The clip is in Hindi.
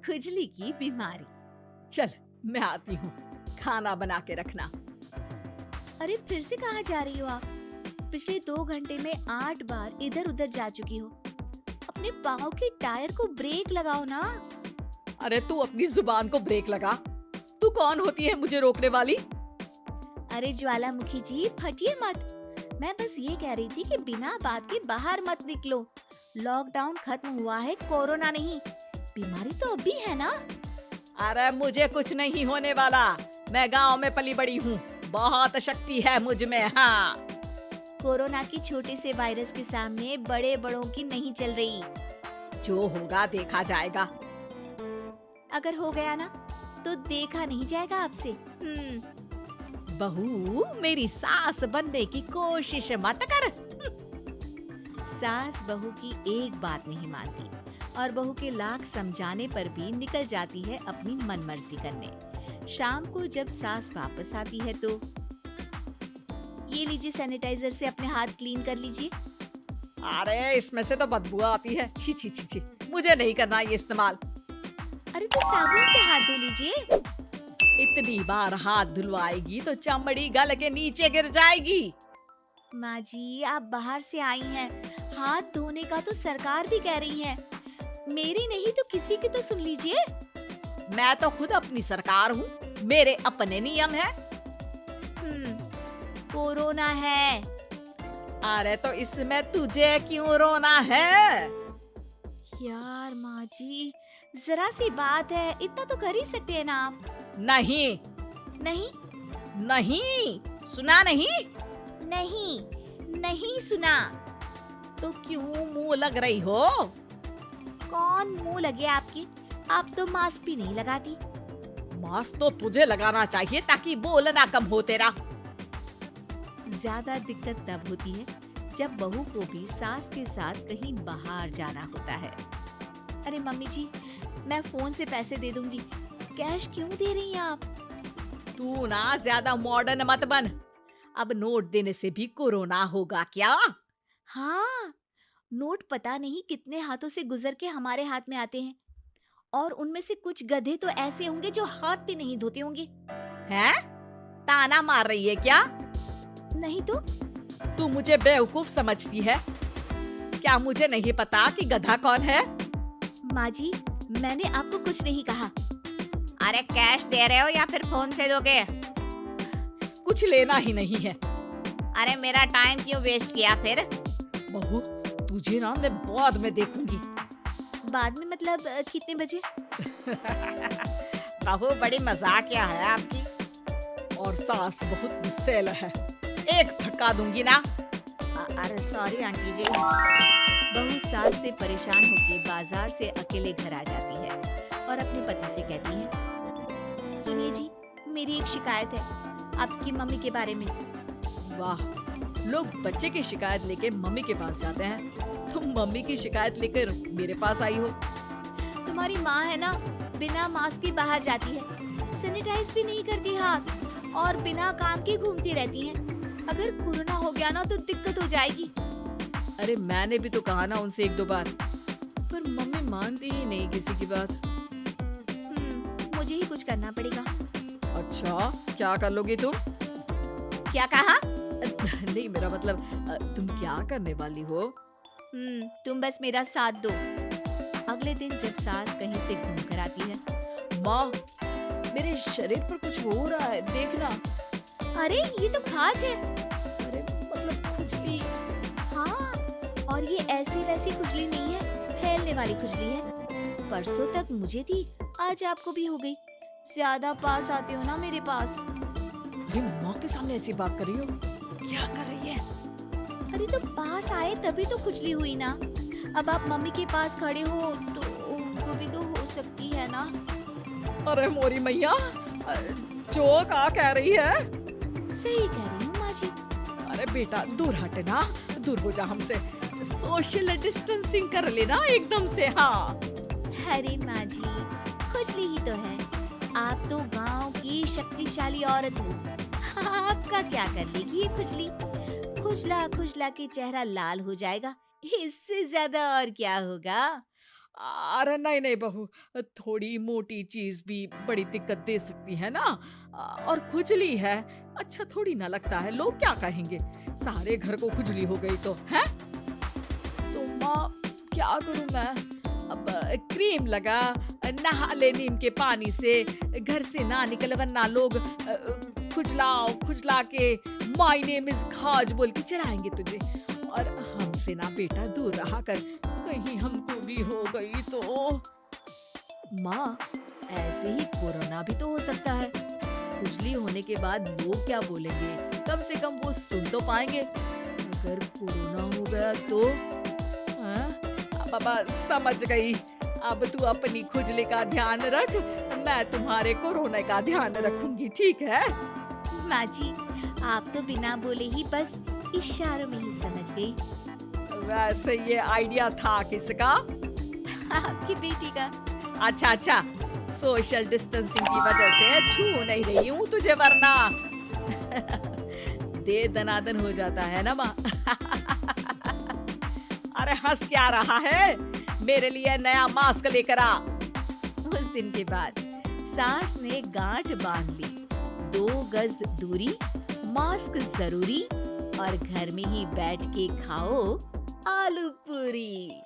खुजली की बीमारी। चल मैं आती हूँ, खाना बना के रखना। अरे फिर से कहाँ जा रही हो आप? पिछले 2 घंटे में 8 बार इधर उधर जा चुकी हो। अपने पाँव के टायर को ब्रेक लगाओ ना। अरे तू अपनी जुबान को ब्रेक लगा। तू कौन होती है मुझे रोकने वाली? अरे ज्वालामुखी जी फटिए मत। मैं बस ये कह रही थी कि बिना बात के बाहर मत निकलो। लॉकडाउन खत्म हुआ है, कोरोना नहीं। बीमारी तो अभी है ना। अरे मुझे कुछ नहीं होने वाला। मैं गांव में पली बड़ी हूँ, बहुत शक्ति है मुझ में। हाँ, कोरोना की छोटे से वायरस के सामने बड़े बड़ों की नहीं चल रही। जो होगा देखा जाएगा। अगर हो गया ना तो देखा नहीं जाएगा आपसे। बहू, मेरी सास बनने की कोशिश मत कर। सास बहू की एक बात नहीं मानती और बहू के लाख समझाने पर भी निकल जाती है अपनी मनमर्जी करने। शाम को जब सास वापस आती है तो ये लीजिए, सैनिटाइजर से अपने हाथ क्लीन कर लीजिए। अरे इसमें से तो बदबू आती है। छी छी छी छी, मुझे नहीं करना ये इस्तेमाल। अरे तो साबुन से हाथ धो लीजिए। इतनी बार हाथ धुलवाएगी तो चमड़ी गल के नीचे गिर जाएगी। माँ जी, आप बाहर से आई हैं, हाथ धोने का तो सरकार भी कह रही है। मेरी नहीं तो किसी की तो सुन लीजिए। मैं तो खुद अपनी सरकार हूँ, मेरे अपने नियम है। कोरोना है। अरे तो इसमें तुझे क्यों रोना है? यार माँ जी, जरा सी बात है, इतना तो कर ही सकते हैं ना आप। नहीं नहीं नहीं, सुना नहीं? नहीं नहीं सुना। तो क्यों मुंह लग रही हो? कौन मुंह लगे आपकी? आप तो मास्क भी नहीं लगाती। मास्क तो तुझे लगाना चाहिए ताकि बोलना कम हो तेरा। ज्यादा दिक्कत तब होती है जब बहू को भी सास के साथ कहीं बाहर जाना होता है। अरे मम्मी जी, मैं फोन से पैसे दे दूंगी, कैश क्यों दे रही हैं आप? तू ना ज्यादा मॉडर्न मत बन। अब नोट देने से भी कोरोना होगा क्या? हाँ, नोट पता नहीं कितने हाथों से गुजर के हमारे हाथ में आते हैं और उनमें से कुछ गधे तो ऐसे होंगे जो हाथ भी नहीं धोते होंगे। हैं? ताना मार रही है क्या? नहीं तो। तू मुझे बेवकूफ समझती है क्या? मुझे नहीं पता कि गधा कौन है? माँ जी, मैंने आपको कुछ नहीं कहा। अरे कैश दे रहे हो या फिर फोन से दोगे? कुछ लेना ही नहीं है। अरे मेरा टाइम क्यों वेस्ट किया फिर? बहू, तुझे ना मैं बाद में देखूंगी। बाद में मतलब कितने बजे? बहू बड़ी मजाकिया है आपकी। और सास बहुत गुस्सेल है, एक फटका दूंगी ना। अरे सॉरी आंटी जी। बहू सास से परेशान होकर बाजार से अकेले घर आ जाती है और अपने पति से कहती है, सुनिए जी, मेरी एक शिकायत है आपकी मम्मी के बारे में। वाह, लोग बच्चे की शिकायत लेके मम्मी के पास जाते हैं, तुम मम्मी की शिकायत लेकर मेरे पास आई हो। तुम्हारी माँ है ना, बिना मास्क के बाहर जाती है, सैनिटाइज भी नहीं करती हाथ और बिना काम के घूमती रहती है। अगर कोरोना हो गया ना तो दिक्कत हो जाएगी। अरे मैंने भी तो कहा ना उनसे 1-2 बार, पर मम्मी मानती ही नहीं किसी की बात। मुझे ही कुछ करना पड़ेगा। अच्छा, क्या कर लोगी तुम? क्या कहा? नहीं, मेरा मतलब तुम क्या करने वाली हो? तुम बस मेरा साथ दो। अगले दिन जब सास कहीं से घूम कर आती है, माँ, मेरे शरीर पर कुछ हो रहा है, देखना। अरे ये तो खाज है। अरे मतलब खुजली। हाँ, और ये ऐसी वैसी खुजली नहीं है, फैलने वाली खुजली है। परसों तक मुझे थी, आज आपको भी हो गई। ज्यादा पास आते हो ना मेरे पास। अरे माँ के सामने ऐसी बात कर रही हो? क्या कर रही है? अरे तो पास आए तभी तो खुजली हुई ना। अब आप मम्मी के पास खड़े हो तो उनको भी तो हो सकती है ना। अरे मोरी मैया, जो क्या कह रही है? सही कह रही हूँ माँ जी। अरे बेटा दूर हटे ना, दूर हो जा हमसे। सोशल डिस्टेंसिंग कर लेना एकदम से। हाँ। अरे माँ जी, खुजली ही तो है। आप तो गांव की शक्तिशाली औरत हो, आपका क्या कर लेगी ये खुजली? खुजला खुजला के चेहरा लाल हो जाएगा, इससे ज्यादा और क्या होगा? अरे नहीं नहीं बहू, थोड़ी मोटी चीज भी बड़ी दिक्कत दे सकती है ना। और खुजली है, अच्छा थोड़ी ना लगता है, लोग क्या कहेंगे, सारे घर को खुजली हो गई तो है। तो माँ क्या करूं मैं, अब क्रीम लगा, नहा ले नीम के पानी से, घर से ना निकल वरना लोग खुजलाओ खुजला के माय नेम इज खाज बोल के चढ़ाएंगे तुझे। और हमसे ना बेटा दूर रहा कर, कहीं हमको भी हो गई तो। माँ, ऐसे ही कोरोना भी तो हो सकता है। खुजली होने के बाद लोग क्या बोलेंगे, कम से कम वो सुन तो पाएंगे। अगर कोरोना हो गया तो? हाँ? बाबा समझ गई, अब तू अपनी खुजली का ध्यान रख, मैं तुम्हारे कोरोना का ध्यान रखूंगी, ठीक है। माँ जी, आप तो बिना बोले ही बस इशारों में ही समझ गई। वैसे ये आइडिया था किसका? आपकी बेटी का। अच्छा अच्छा, सोशल डिस्टेंसिंग की वजह से छू नहीं रही हूँ तुझे वरना दे दनादन हो जाता है ना माँ। अरे हंस क्या रहा है, मेरे लिए नया मास्क लेकर आ। उस दिन के बाद सास ने गांठ बांध ली, 2 गज दूरी, मास्क जरूरी, और घर में ही बैठ के खाओ आलू पूरी।